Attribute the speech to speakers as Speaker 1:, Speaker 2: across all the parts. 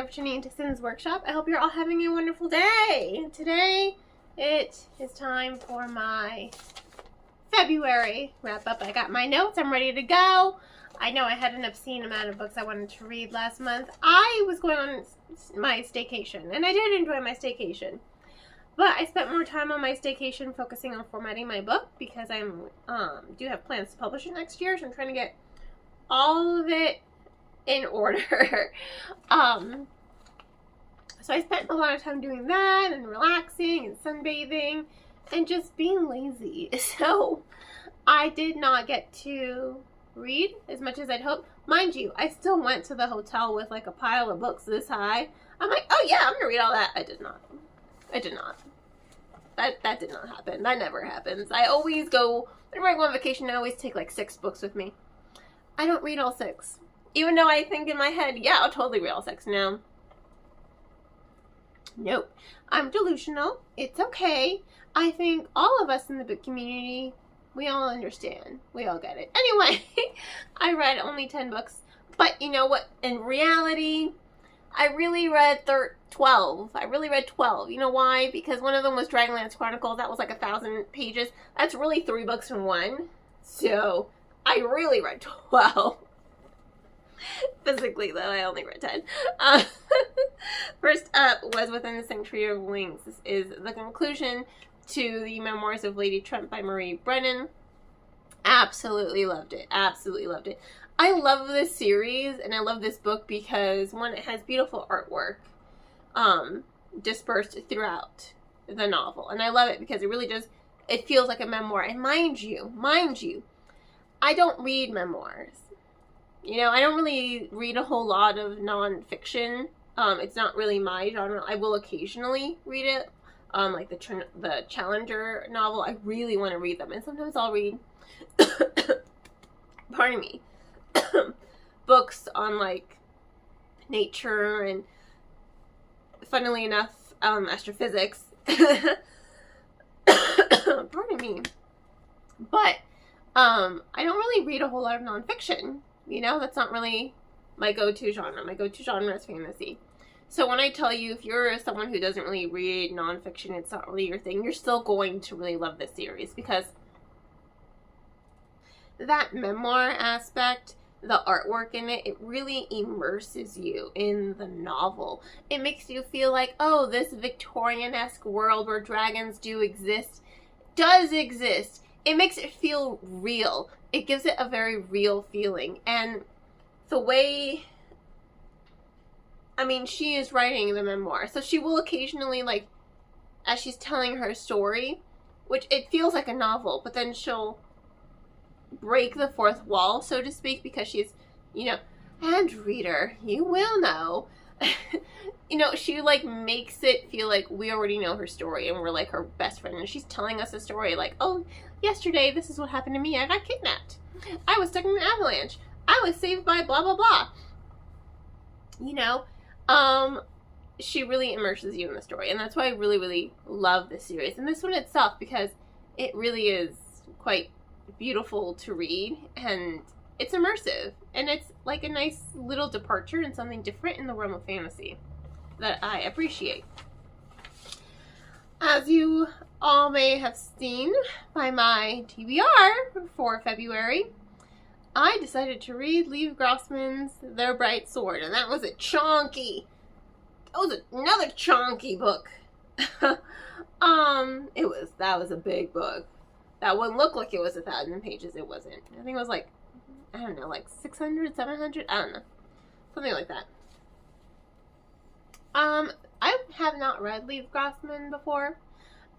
Speaker 1: of tuning into Sin's Workshop. I hope you're all having a wonderful day. Today, it is time for my February wrap-up. I got my notes. I'm ready to go. I know I had an obscene amount of books I wanted to read last month. I was going on my staycation, and I did enjoy my staycation. But I spent more time on my staycation focusing on formatting my book because I do have plans to publish it next year, so I'm trying to get all of it in order. So I spent a lot of time doing that and relaxing and sunbathing and just being lazy. So I did not get to read as much as I'd hoped. Mind you, I still went to the hotel with like a pile of books this high. I'm like, oh yeah, I'm gonna read all that. I did not. That did not happen. That never happens. I always go, whenever I go on vacation, I always take like 6 books with me. I don't read all 6. Even though I think in my head, yeah, I'll totally read all 6 now. Nope. I'm delusional. It's okay. I think all of us in the book community, we all understand. We all get it. Anyway, I read only 10 books. But you know what? In reality, I really read 12. I really read 12. You know why? Because one of them was Dragonlance Chronicles. That was like 1,000 pages. That's really 3 books in one. So I really read 12. Physically, though, I only read 10. First up was Within the Sanctuary of Wings. This is the conclusion to the Memoirs of Lady Trump by Marie Brennan. Absolutely loved it. Absolutely loved it. I love this series, and I love this book because, one, it has beautiful artwork dispersed throughout the novel. And I love it because it really does, it feels like a memoir. And mind you, I don't read memoirs. You know, I don't really read a whole lot of nonfiction. It's not really my genre. I will occasionally read it. Like the Challenger novel, I really want to read them. And sometimes I'll read, pardon me, books on like nature and, funnily enough, astrophysics. Pardon me. But I don't really read a whole lot of nonfiction. You know, that's not really my go-to genre. My go-to genre is fantasy. So when I tell you, if you're someone who doesn't really read nonfiction, it's not really your thing, you're still going to really love this series because that memoir aspect, the artwork in it, it really immerses you in the novel. It makes you feel like, oh, this Victorian-esque world where dragons do exist, does exist. It makes it feel real. It gives it a very real feeling. And the way, I mean, she is writing the memoir. So she will occasionally, like, as she's telling her story, which it feels like a novel, but then she'll break the fourth wall, so to speak, because she's, you know, and reader, you will know. You know, she like makes it feel like we already know her story and we're like her best friend, and she's telling us a story like, oh, yesterday this is what happened to me. I got kidnapped. I was stuck in an avalanche. I was saved by blah blah blah. You know, she really immerses you in the story, and that's why I really, really love this series. And this one itself, because it really is quite beautiful to read, and it's immersive, and it's like a nice little departure and something different in the realm of fantasy that I appreciate. As you all may have seen by my TBR for February, I decided to read Lev Grossman's Their Bright Sword, and that was a chonky, that was another chonky book. That was a big book. That wouldn't look like it was 1,000 pages. It wasn't. I think it was like, I don't know, like 600, 700? I don't know. Something like that. I have not read Lev Grossman before,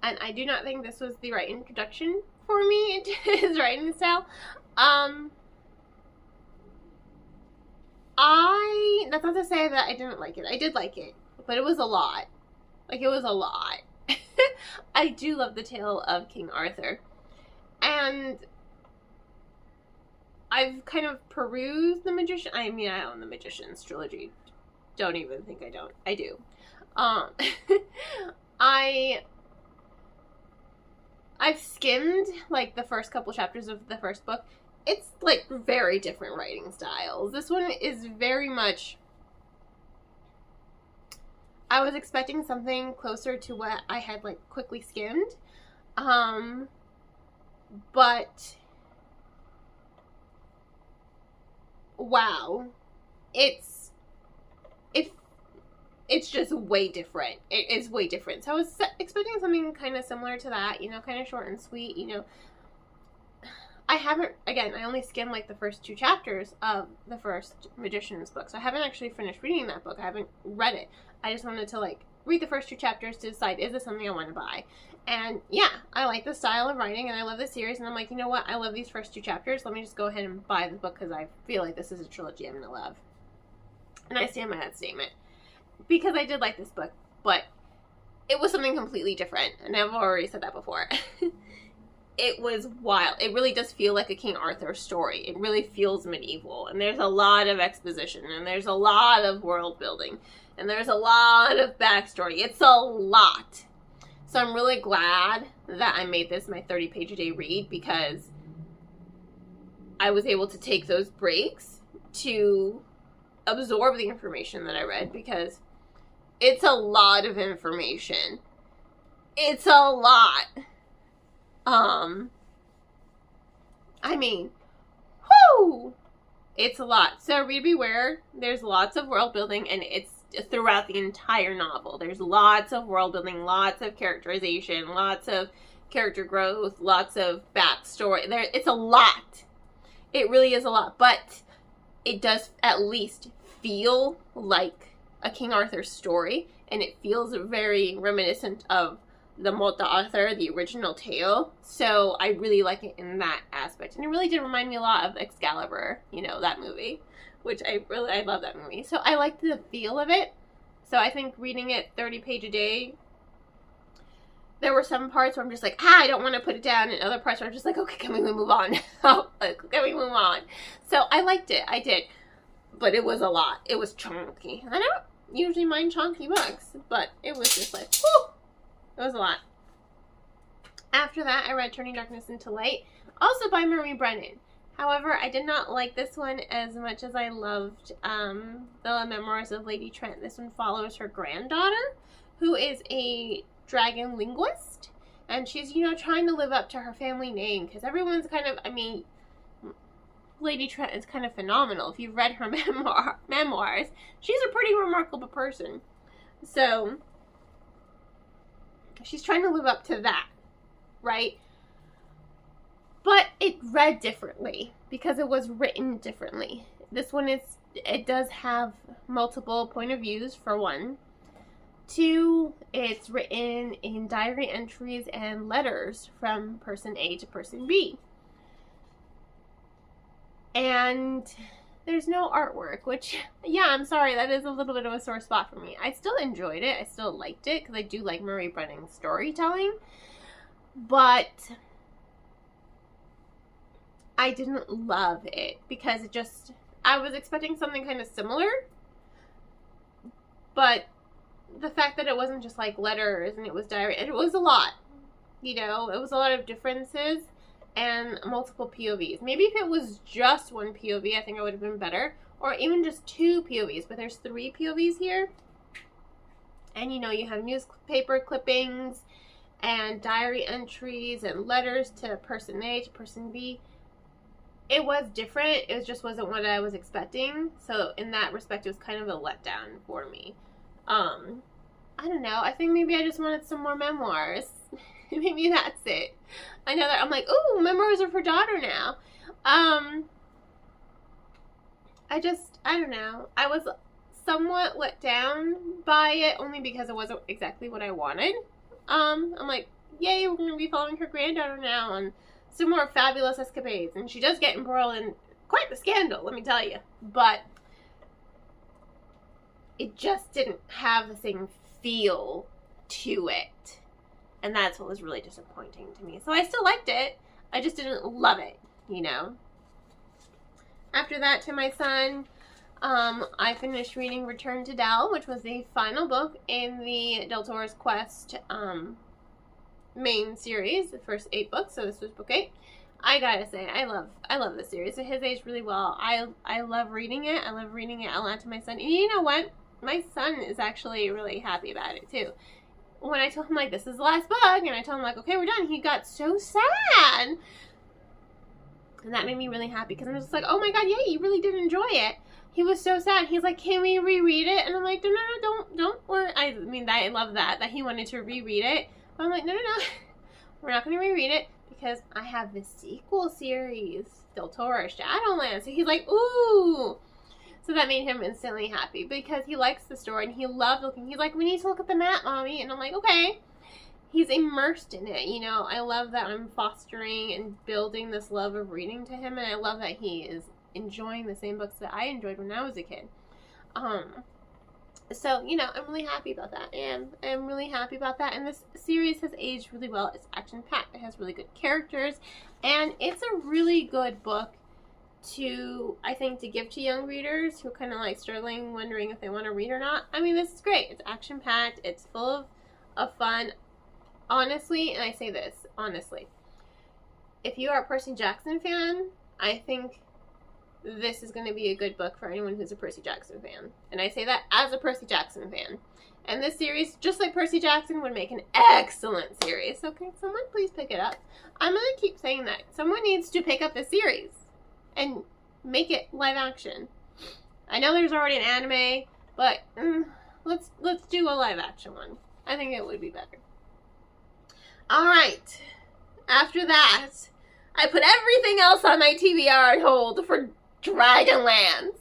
Speaker 1: and I do not think this was the right introduction for me into his writing style. That's not to say that I didn't like it. I did like it, but it was a lot. Like, it was a lot. I do love the tale of King Arthur. And I've kind of perused The Magician. I mean, I own The Magician's trilogy. Don't even think I don't. I do. I've skimmed, like, the first couple chapters of the first book. It's, like, very different writing styles. This one is very much I was expecting something closer to what I had like quickly skimmed. But wow, it's just way different. It is way different. So I was expecting something kind of similar to that, you know, kind of short and sweet, you know. I only skimmed like the first 2 chapters of the first Magician's book, so I haven't actually finished reading that book. I haven't read it. I just wanted to like read the first 2 chapters to decide, is this something I want to buy? And yeah, I like the style of writing and I love the series, and I'm like, you know what, I love these first 2 chapters, let me just go ahead and buy the book because I feel like this is a trilogy I'm going to love. And I stand by that statement. Because I did like this book, but it was something completely different, and I've already said that before. It was wild. It really does feel like a King Arthur story. It really feels medieval, and there's a lot of exposition, and there's a lot of world building, and there's a lot of backstory. It's a lot. So I'm really glad that I made this my 30-page a day read, because I was able to take those breaks to absorb the information that I read, because it's a lot of information. It's a lot. I mean, whoo! It's a lot. So read beware. There's lots of world building, and it's throughout the entire novel. There's lots of world building, lots of characterization, lots of character growth, lots of backstory. It's a lot. It really is a lot, but it does at least feel like a King Arthur story, and it feels very reminiscent of the Morte d'Arthur, the original tale. So I really like it in that aspect, and it really did remind me a lot of Excalibur, you know, that movie, which I love that movie. So I liked the feel of it. So I think reading it 30-page a day, there were some parts where I'm just like, I don't want to put it down, and other parts where I'm just like, okay, can we move on? Can we move on? So I liked it. I did. But it was a lot. It was chunky. I don't usually mind chunky books, but it was just like, whew, it was a lot. After that, I read Turning Darkness into Light, also by Marie Brennan. However, I did not like this one as much as I loved the Memoirs of Lady Trent. This one follows her granddaughter, who is a dragon linguist, and she's, you know, trying to live up to her family name, because everyone's kind of, I mean, Lady Trent is kind of phenomenal. If you've read her memoirs, she's a pretty remarkable person. So she's trying to live up to that, right? But it read differently because it was written differently. This one it does have multiple point of views, for one. 2, it's written in diary entries and letters from person A to person B. And there's no artwork, which, yeah, I'm sorry, that is a little bit of a sore spot for me. I still enjoyed it. I still liked it, because I do like Marie Brennan's storytelling. But I didn't love it, because it just, I was expecting something kind of similar. But the fact that it wasn't just like letters and it was diary, it was a lot. You know, it was a lot of differences and multiple POVs. Maybe if it was just one POV, I think it would have been better. Or even just 2 POVs, but there's 3 POVs here. And you know, you have newspaper clippings and diary entries and letters to person A to person B. It was different. It just wasn't what I was expecting. So in that respect, it was kind of a letdown for me. I don't know. I think maybe I just wanted some more memoirs. Maybe that's it. I know that I'm like, ooh, memoirs of her daughter now. I don't know. I was somewhat let down by it, only because it wasn't exactly what I wanted. I'm like, yay, we're going to be following her granddaughter now and some more fabulous escapades. And she does get embroiled in quite the scandal, let me tell you. But it just didn't have the same feel to it. And that's what was really disappointing to me. So I still liked it. I just didn't love it, you know. After that, to my son, I finished reading Return to Del, which was the final book in the Del Toro's Quest main series, the first 8 books. So this was book 8. I gotta say, I love this series. It has aged really well. I love reading it. I love reading it out loud to my son. And you know what? my son is actually really happy about it too. When I told him, like, this is the last book, and I told him, like, okay, we're done, he got so sad. And that made me really happy, because I'm just like, oh my god, yeah, you really did enjoy it. He was so sad. He's like, can we reread it? And I'm like, no, don't worry. I mean, I love that he wanted to reread it. But I'm like, no. We're not going to reread it, because I have the sequel series, Del Toro Shadowlands. So he's like, ooh. So that made him instantly happy, because he likes the story, and he loved looking. He's like, we need to look at the map, Mommy. And I'm like, okay. He's immersed in it, you know. I love that I'm fostering and building this love of reading to him, and I love that he is enjoying the same books that I enjoyed when I was a kid. So, you know, I'm really happy about that, and I'm really happy about that, and this series has aged really well. It's action-packed, it has really good characters, and it's a really good book to, I think, to give to young readers who are kind of like struggling, wondering if they want to read or not. I mean, this is great. It's action-packed, it's full of fun. Honestly, and I say this, honestly, if you are a Percy Jackson fan, I think this is going to be a good book for anyone who's a Percy Jackson fan. And I say that as a Percy Jackson fan. And this series, just like Percy Jackson, would make an excellent series. So can someone please pick it up? I'm going to keep saying that. Someone needs to pick up the series and make it live action. I know there's already an anime, but let's do a live action one. I think it would be better. Alright, after that, I put everything else on my TBR on hold for Dragonlance,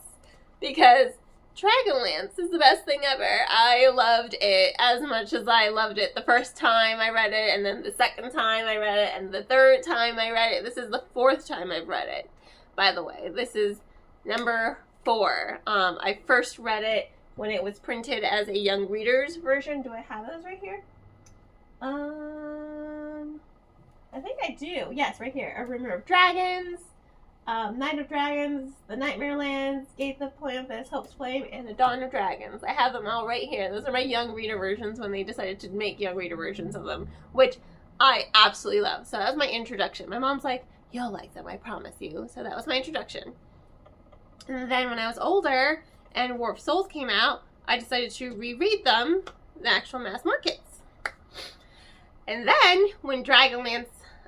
Speaker 1: because Dragonlance is the best thing ever. I loved it as much as I loved it the first time I read it, and then the second time I read it, and the third time I read it. This is the fourth time I've read it, by the way. This is number 4. I first read it when it was printed as a young reader's version. Do I have those right here? I think I do. Yes, right here. A Rumor of Dragons, Night of Dragons, The Nightmare Lands, Gate of Columbus, Hope's Flame, and The Dawn of Dragons. I have them all right here. Those are my young reader versions when they decided to make young reader versions of them, which I absolutely love. So that was my introduction. My mom's like, you'll like them, I promise you. So that was my introduction. And then when I was older and War of Souls came out, I decided to reread them, the actual mass markets. And then, when Dragonlance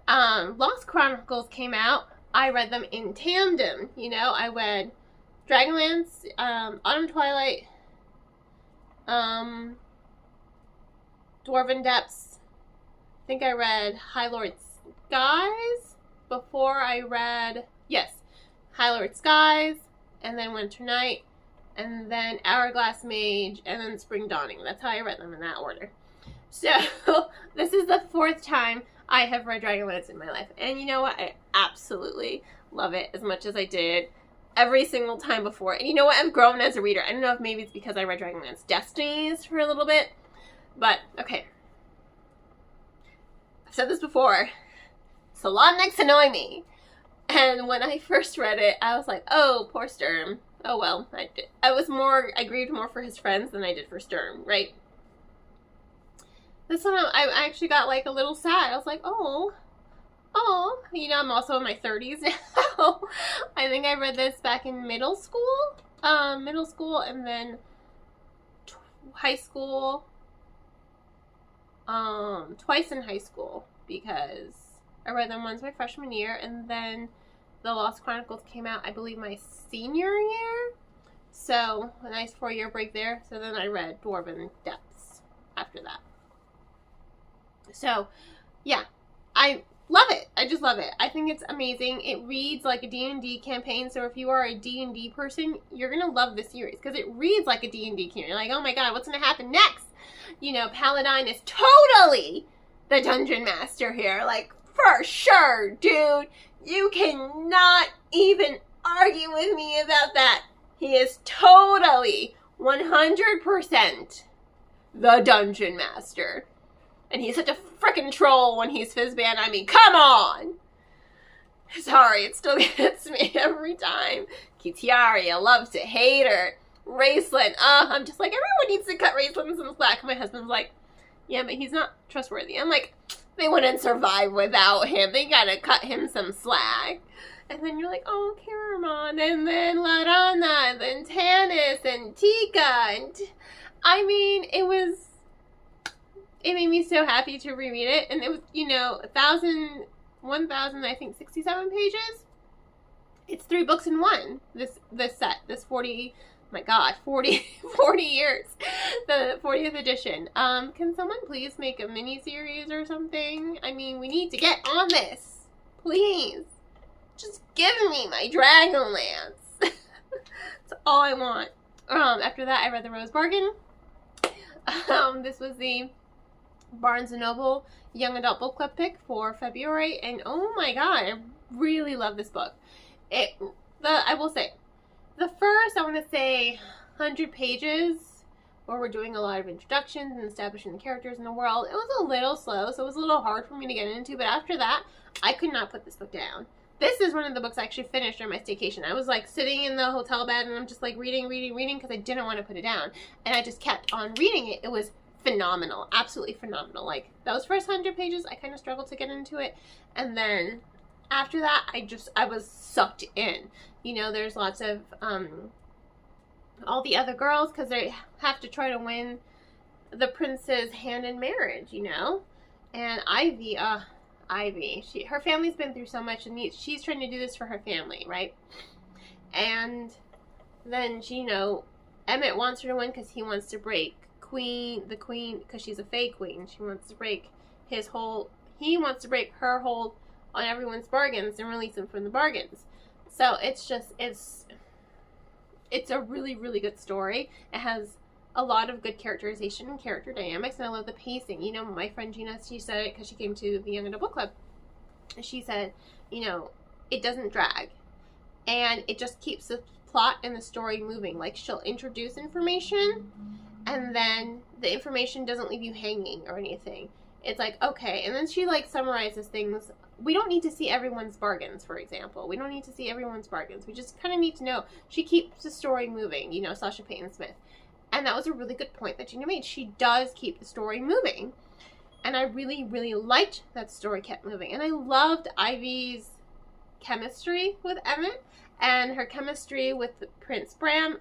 Speaker 1: Lost Chronicles came out, I read them in tandem. You know, I read Dragonlance, Autumn Twilight, Dwarven Depths. I think I read High Lord Skies before I read, yes, High Lord Skies, and then Winter Night, and then Hourglass Mage, and then Spring Dawning. That's how I read them in that order. So, this is the 4th time I have read Dragonlance in my life. And you know what? I absolutely love it as much as I did every single time before. And you know what? I've grown as a reader. I don't know if maybe it's because I read Dragonlance Destinies for a little bit. But, okay. I've said this before. Salon Necks annoy me. And when I first read it, I was like, oh, poor Sturm. Oh, well. I grieved more for his friends than I did for Sturm, right? This one, I actually got, like, a little sad. I was like, oh, you know, I'm also in my 30s now. I think I read this back in middle school, and then high school, twice in high school, because I read them once my freshman year, and then the Lost Chronicles came out, I believe, my senior year. So, a nice 4-year break there. So then I read Dwarven Depths after that. So, yeah, I love it. I just love it. I think it's amazing. It reads like a D&D campaign, so if you are a D&D person, you're going to love this series, because it reads like a D&D campaign. You're like, oh my god, what's going to happen next? You know, Paladine is totally the Dungeon Master here. Like, for sure, dude. You cannot even argue with me about that. He is totally 100% the Dungeon Master. And he's such a frickin' troll when he's Fizban. I mean, come on! Sorry, it still gets me every time. Kitiari, I love to hate her. Raceland, I'm just like, everyone needs to cut Raceland some slack. My husband's like, yeah, but he's not trustworthy. I'm like, they wouldn't survive without him. They gotta cut him some slack. And then you're like, oh, Caramon, and then Laurana, and then Tanis, and Tika, and I mean, it made me so happy to reread it, and it was, 1,000, I think, 67 pages. It's 3 books in one, this set, this 40 years, the 40th edition. Can someone please make a mini-series or something? I mean, we need to get on this. Please. Just give me my Dragonlance. That's all I want. After that, I read The Rose Bargain. This was the Barnes & Noble Young Adult Book Club pick for February, and oh my god, I really love this book. I will say, the first, I want to say, 100 pages, where we're doing a lot of introductions and establishing the characters in the world, it was a little slow, so it was a little hard for me to get into, but after that, I could not put this book down. This is one of the books I actually finished during my staycation. I was like sitting in the hotel bed and I'm just like reading because I didn't want to put it down. And I just kept on reading it. It was phenomenal. Absolutely phenomenal. Like those first 100 pages, I kind of struggled to get into it. And then after that, I was sucked in. There's lots of all the other girls, because they have to try to win the prince's hand in marriage, And Ivy, her family's been through so much, and she's trying to do this for her family, right? And then Emmett wants her to win because he wants to break the queen, because she's a fake queen. She wants to break he wants to break her hold on everyone's bargains and release them from the bargains. So it's a really, really good story. It has a lot of good characterization and character dynamics, and I love the pacing. My friend Gina, she said it because she came to the Young Adult Book Club. And she said, it doesn't drag. And it just keeps the plot and the story moving. Like, she'll introduce information, and then the information doesn't leave you hanging or anything. It's like, okay. And then she, summarizes things. We don't need to see everyone's bargains, for example. We don't need to see everyone's bargains. We just kind of need to know. She keeps the story moving, Sasha Payton Smith. And that was a really good point that Gina made. She does keep the story moving. And I really, really liked that story kept moving. And I loved Ivy's chemistry with Emmett and her chemistry with Prince Bram.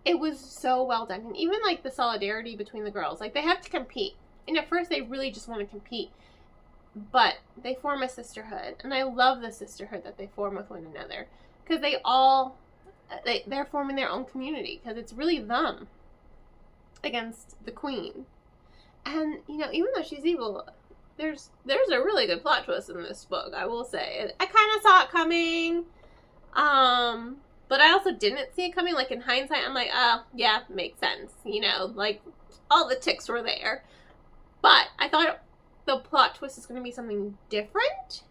Speaker 1: It was so well done. And even, the solidarity between the girls. They have to compete. And at first, they really just want to compete. But they form a sisterhood. And I love the sisterhood that they form with one another. Because they're forming their own community, because it's really them against the queen. And even though she's evil, there's a really good plot twist in this book, I will say. I kind of saw it coming, but I also didn't see it coming. In hindsight, I'm like, oh yeah, makes sense, all the ticks were there. But I thought the plot twist is going to be something different.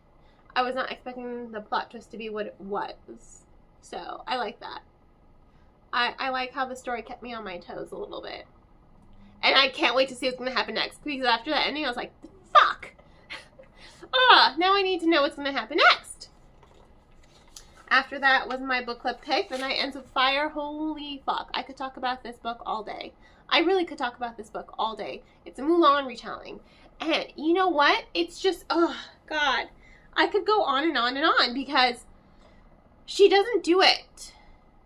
Speaker 1: I was not expecting the plot twist to be what it was. So, I like that. I like how the story kept me on my toes a little bit. And I can't wait to see what's going to happen next. Because after that ending, I was like, fuck! Now I need to know what's going to happen next. After that was my book club pick, The Night Ends with Fire. Holy fuck. I could talk about this book all day. I really could talk about this book all day. It's a Mulan retelling. And you know what? It's just, oh, God. I could go on and on and on, because she doesn't do it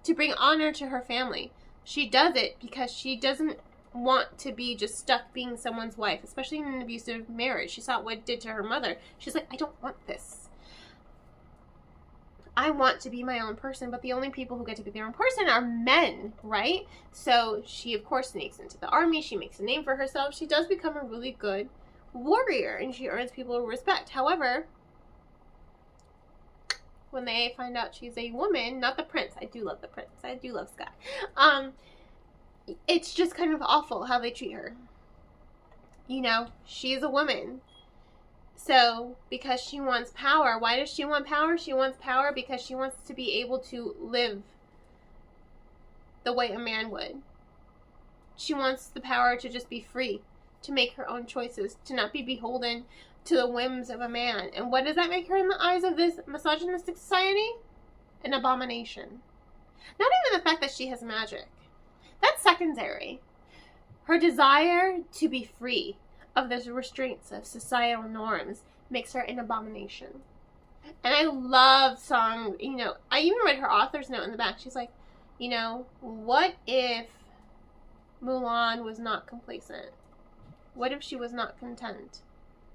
Speaker 1: to bring honor to her family. She does it because she doesn't want to be just stuck being someone's wife, especially in an abusive marriage. She saw what it did to her mother. She's like, I don't want this. I want to be my own person, but the only people who get to be their own person are men, right? So she, of course, sneaks into the army. She makes a name for herself. She does become a really good warrior, and she earns people respect. However, when they find out she's a woman, not the prince. I do love the prince. I do love Sky. It's just kind of awful how they treat her. She's a woman. So, because she wants power, why does she want power? She wants power because she wants to be able to live the way a man would. She wants the power to just be free, to make her own choices, to not be beholden to the whims of a man. And what does that make her in the eyes of this misogynistic society? An abomination. Not even the fact that she has magic. That's secondary. Her desire to be free of the restraints of societal norms makes her an abomination. And I love songs, I even read her author's note in the back. She's like, what if Mulan was not complacent? What if she was not content?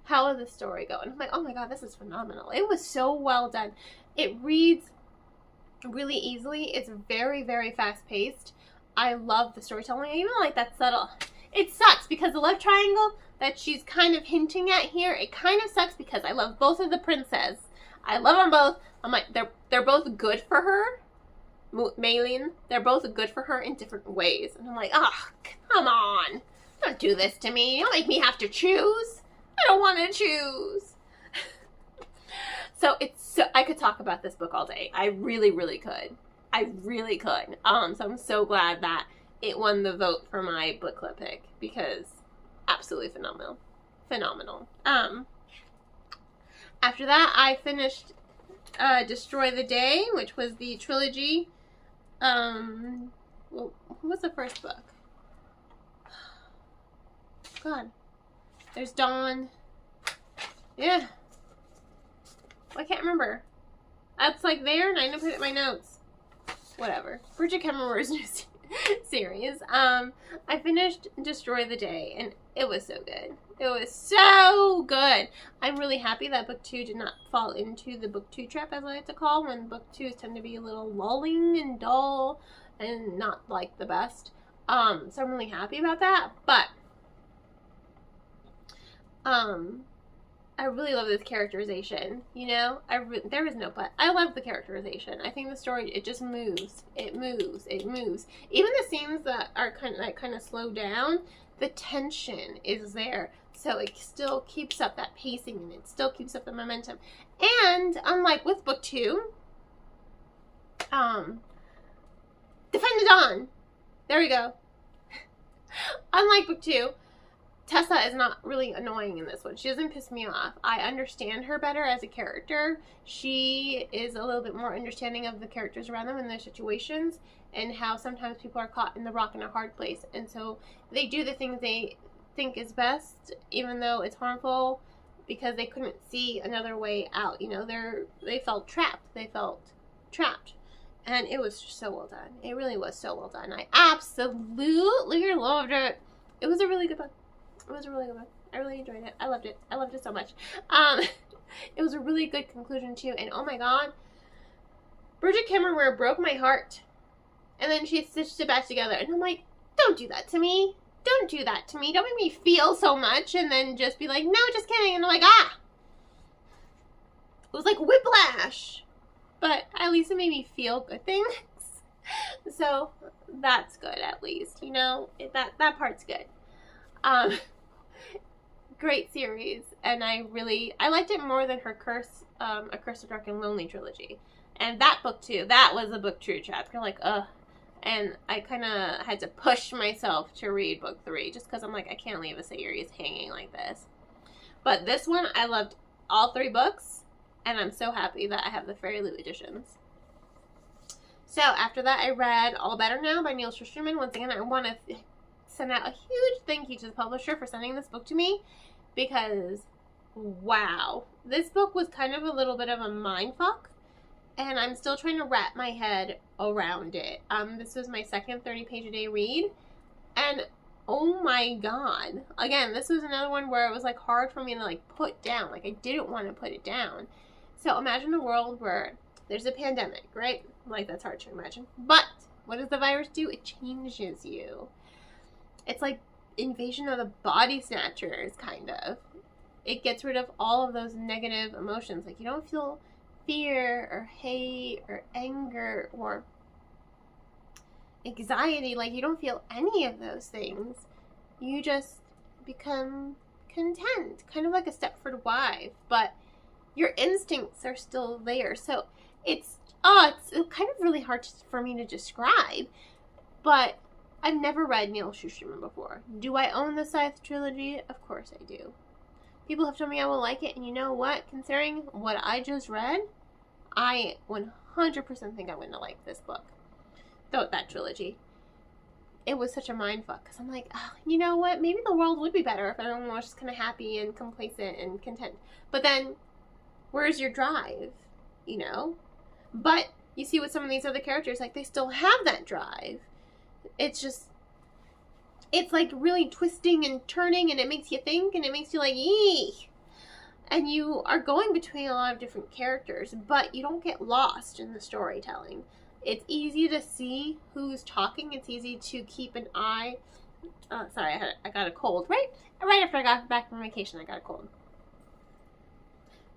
Speaker 1: How would the story go? And I'm like, oh my god, this is phenomenal. It was so well done. It reads really easily. It's very, very fast paced. I love the storytelling. I even like that subtle. It sucks because the love triangle that she's kind of hinting at here, it kind of sucks because I love both of the princes. I love them both. I'm like, they're both good for her. Maylin, they're both good for her in different ways. And I'm like, oh, come on. Don't do this to me. Don't make me have to choose. I don't want to choose. So I could talk about this book all day. I really, really could. I really could. So I'm so glad that it won the vote for my book club pick because absolutely phenomenal. Phenomenal. After that, I finished Destroy the Day, which was the trilogy. What was the first book? God. There's Dawn. Yeah. I can't remember. That's like there, and I didn't put it in my notes. Whatever. Bridget Kemmerer's new series. I finished Destroy the Day, and it was so good. It was so good. I'm really happy that book 2 did not fall into the book 2 trap, as I like to call, when book 2s tend to be a little lulling and dull and not like the best. So I'm really happy about that. But I really love this characterization, there is no but. I love the characterization. I think the story, it just moves. It moves. It moves. Even the scenes that are kind of slow down, the tension is there. So it still keeps up that pacing and it still keeps up the momentum. And unlike with book 2, Defend the Dawn. There we go. Unlike book 2, Tessa is not really annoying in this one. She doesn't piss me off. I understand her better as a character. She is a little bit more understanding of the characters around them and their situations and how sometimes people are caught in the rock and a hard place. And so they do the things they think is best, even though it's harmful, because they couldn't see another way out. They felt trapped. They felt trapped. And it was so well done. It really was so well done. I absolutely loved it. It was a really good book. It was a really good one. I really enjoyed it. I loved it. I loved it so much. It was a really good conclusion too. And oh my god, Bridget Kemmerer broke my heart. And then she stitched it back together. And I'm like, don't do that to me. Don't do that to me. Don't make me feel so much and then just be like, no, just kidding. And I'm like, ah. It was like whiplash. But at least it made me feel good things. So that's good at least. That part's good. Great series, and I liked it more than her Curse, A Curse of Dark and Lonely trilogy. And that book too, that was a book 2 trap. You're like, ugh. And I kind of had to push myself to read book 3, just because I'm like, I can't leave a series hanging like this. But this one, I loved all 3 books, and I'm so happy that I have the Fairy Loot editions. So after that, I read All Better Now by Neal Shusterman. Once again, I want to send out a huge thank you to the publisher for sending this book to me, because wow, this book was kind of a little bit of a mindfuck, and I'm still trying to wrap my head around it. This was my second 30-page a day read, and oh my god, again, this was another one where it was like hard for me to like put down. Like I didn't want to put it down. So imagine a world where there's a pandemic, right? Like that's hard to imagine. But what does the virus do? It changes you. It's like Invasion of the Body Snatchers, kind of. It gets rid of all of those negative emotions. Like, you don't feel fear or hate or anger or anxiety. Like, you don't feel any of those things. You just become content. Kind of like a Stepford wife. But your instincts are still there. So, it's kind of really hard for me to describe. But I've never read Neal Shusterman before. Do I own the Scythe trilogy? Of course I do. People have told me I will like it, and you know what? Considering what I just read, I 100% think I'm going to like this book. That trilogy. It was such a mindfuck, because I'm like, oh, you know what? Maybe the world would be better if everyone was just kind of happy and complacent and content. But then, Where's your drive? You know? But you see with some of these other characters, like, they still have that drive. It's just, it's like really twisting and turning, and it makes you think, and it makes you like, eee. And you are going between a lot of different characters, but you don't get lost in the storytelling. It's easy to see who's talking. It's easy to keep an eye. Sorry, I got a cold. Right after I got back from vacation, I got a cold.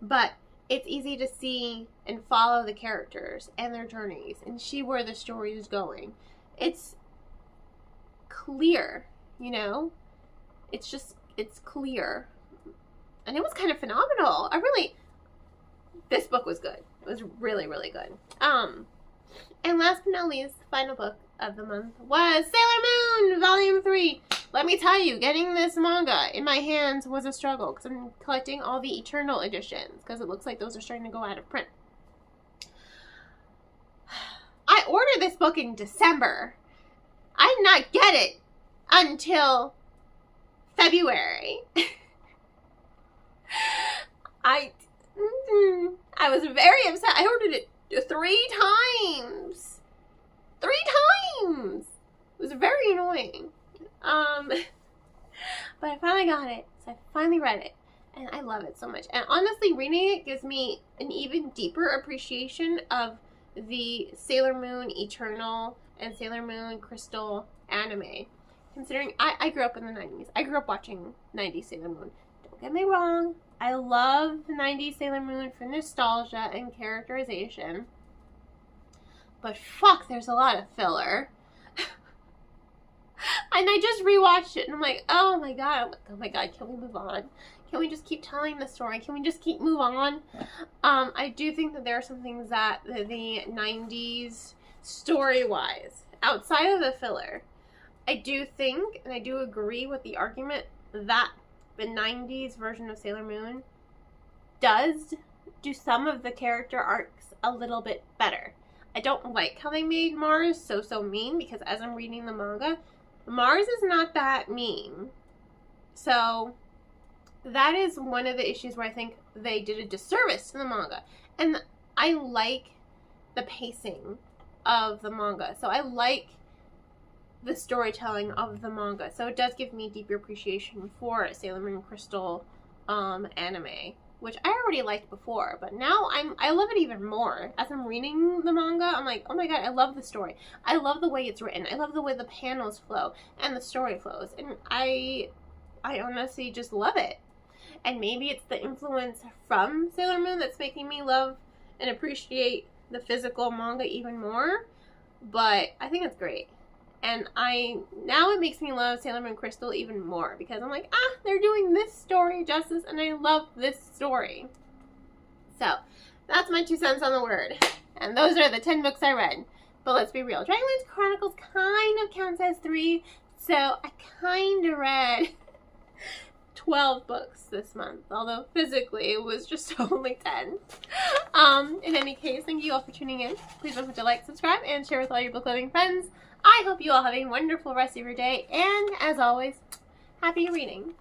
Speaker 1: But it's easy to see and follow the characters and their journeys and see where the story is going. It's clear, you know? It's clear. And it was kind of phenomenal. This book was good. It was really, really good. And last but not least, the final book of the month was Sailor Moon, Volume 3. Let me tell you, getting this manga in my hands was a struggle because I'm collecting all the Eternal editions because it looks like those are starting to go out of print. I ordered this book in December. I did not get it until February. I was very upset. I ordered it 3 times. 3 times! It was very annoying. But I finally got it. So I finally read it. And I love it so much. And honestly, reading it gives me an even deeper appreciation of the Sailor Moon Eternal and Sailor Moon Crystal anime. Considering I grew up in the 90s. I grew up watching 90s Sailor Moon. Don't get me wrong. I love the 90s Sailor Moon for nostalgia and characterization. But fuck, there's a lot of filler. And I just rewatched it and I'm like, oh my god, can we move on? Can we just keep telling the story? Can we just keep move on? I do think that there are some things that the 90s, story-wise, outside of the filler, I do think, and I do agree with the argument that the 90s version of Sailor Moon does do some of the character arcs a little bit better. I don't like how they made Mars so mean, because as I'm reading the manga, Mars is not that mean. So that is one of the issues where I think they did a disservice to the manga. And I like the pacing of the manga. So I like the storytelling of the manga. So it does give me deeper appreciation for Sailor Moon Crystal anime, which I already liked before, but now I love it even more. As I'm reading the manga, I'm like, oh my god, I love the story. I love the way it's written. I love the way the panels flow and the story flows. And I honestly just love it. And maybe it's the influence from Sailor Moon that's making me love and appreciate the physical manga even more. But I think it's great. And now it makes me love Sailor Moon Crystal even more, because I'm like, they're doing this story justice, and I love this story. So, that's my 2 cents on the word. And those are the 10 books I read. But let's be real, Dragonlance Chronicles kind of counts as 3, so I kind of read 12 books this month, although physically it was just only 10. In any case, thank you all for tuning in. Please don't forget to like, subscribe, and share with all your book loving friends. I hope you all have a wonderful rest of your day, and as always, happy reading.